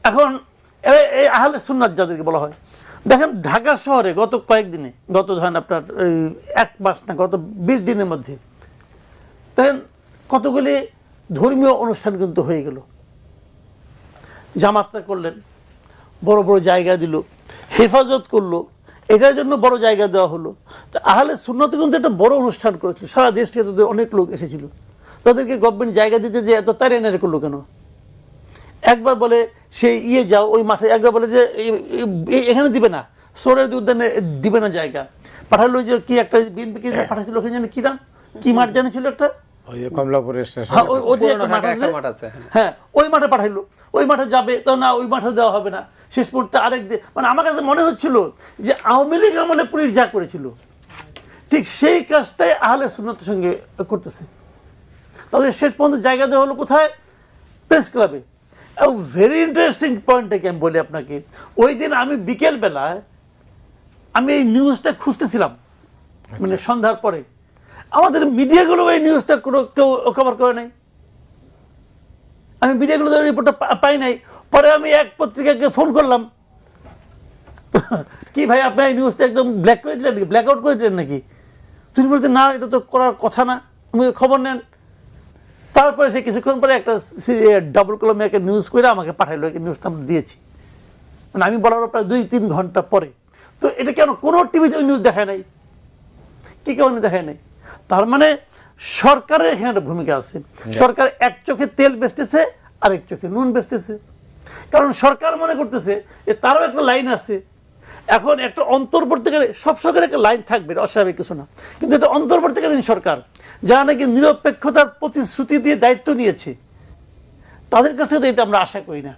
এখন এই আহলে সুন্নাত যাদেরকে বলা হয়, দেখেন ঢাকা শহরে গত কয়েকদিনে, গত ধরেন আপনার এক মাস না গত 20 দিনের মধ্যে দেখেন কতগুলি ধর্মীয় অনুষ্ঠান কিন্তু হয়ে গেল। জামাতরা করলেন, বড় বড় জায়গা দিল, হেফাজত করলো, এটার জন্য বড় জায়গা দেওয়া হলো। তো আহলে সুন্নাত কিন্তু একটা বড় অনুষ্ঠান করেছিল, সারা দেশ থেকে তাদের অনেক লোক এসেছিল। তাদেরকে গভর্নমেন্ট জায়গা দিতে যে এত তাড়িয়ে করলো কেন? একবার বলে সেই যাও ওই মাঠে, একবার বলে যে এখানে দিবে না, সোরের উদ্যানে দিবে না জায়গা, পাঠালো যে কি একটা বিএনপি পাঠাচ্ছিল ওখানে জানি কি নাম, কি মাঠ জানিছিল একটা, হ্যাঁ ওই মাঠে পাঠাইলো, ওই মাঠে যাবে তো না, ওই মাঠে দেওয়া হবে না। শেষ পর্যন্ত আরেক মানে আমার কাছে মনে হচ্ছিল যে আওয়ামী লীগ আমলে পুলিশ যা করেছিল ঠিক সেই কাজটাই আহলে সুন্নাতের সঙ্গে করতেছে। তাদের শেষ পর্যন্ত জায়গা দেওয়া হলো কোথায়? প্রেস ক্লাবে। ভেরি ইন্টারেস্টিং পয়েন্টটাকে আমি বলি আপনাকে, ওই দিন আমি বিকেল বেলায় আমি এই নিউজটা খুঁজতেছিলাম, মানে সন্ধ্যার পরে। আমাদের মিডিয়াগুলো এই নিউজটা কোনো কেউ কভার করে নাই, আমি মিডিয়াগুলো রিপোর্টটা পাই নাই। পরে আমি এক পত্রিকাকে ফোন করলাম, কি ভাই আপনার এই নিউজটা একদম ব্ল্যাক করে দিলেন নাকি, ব্ল্যাক আউট করে দিলেন নাকি? তিনি বলছেন না, এটা তো করার কথা না, আমি খবর নেন। তারপরে সে কিছুক্ষণ পরে একটা ডাবল কলমে একটা নিউজ করে আমাকে পাঠাইলো, নিউজটা আমরা দিয়েছি, মানে আমি বলার প্রায় 2-3 ঘন্টা পরে। তো এটা কেন কোনো টিভিতে নিউজ দেখায় নাই, কি কারণে দেখায় নাই? তার মানে সরকারের এখানে একটা ভূমিকা আছে। সরকার এক চোখে তেল বেচতেছে, আরেক চোখে নুন বেচতেছে। কারণ সরকার মনে করতেছে যে তারও একটা লাইন আছে। এখন একটা অন্তর্বর্তীকালীন, সব সরকারের একটা লাইন থাকবে, অস্বাভাবিক কিছু না, কিন্তু এটা অন্তর্বর্তীকালীন সরকার যারা নাকি নিরপেক্ষতার প্রতিশ্রুতি দিয়ে দায়িত্ব নিয়েছে, তাদের কাছ থেকে এটা আমরা আশা করি না।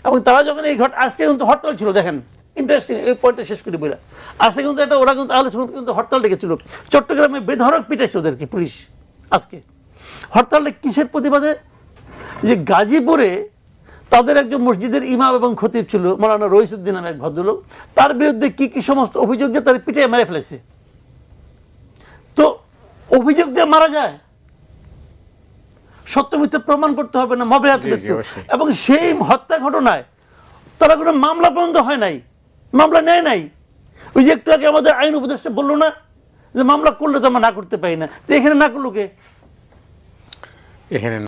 এবং তারা যখন এই আজকে কিন্তু হরতাল ছিল, দেখেন ইন্টারেস্টিং, এই পয়েন্টটা শেষ করি বইরা। আজকে কিন্তু একটা ওরা কিন্তু আহলে সুন্নাত কিন্তু হরতাল ডেকেছিল, চট্টগ্রামে বেধড়ক পিটাইছে ওদেরকে পুলিশ। আজকে হরতালটা কিসের প্রতিবাদে? যে গাজীপুরে তাদের একজন মসজিদের ইমাম এবং খতিব ছিল, মৌলানা রইসুদ্দিন নামে এক ভদ্রলোক, তার বিরুদ্ধে কি কি সমস্ত অভিযোগ দিয়ে তার পিটিয়ে মেরে ফেলেছে। তো অভিযোগ দিয়ে মারা যায়, সত্য মিথ্যা প্রমাণ করতে হবে না, মবের হাতে। এবং সেই হত্যা ঘটনায় তারা কোনো মামলা পর্যন্ত হয় নাই, মামলা নেয় নাই। ওই যে একটু আগে আমাদের আইন উপদেষ্টা বললো না যে মামলা করলে তো আমরা না করতে পারি না, তো এখানে না করলো কে? এখানে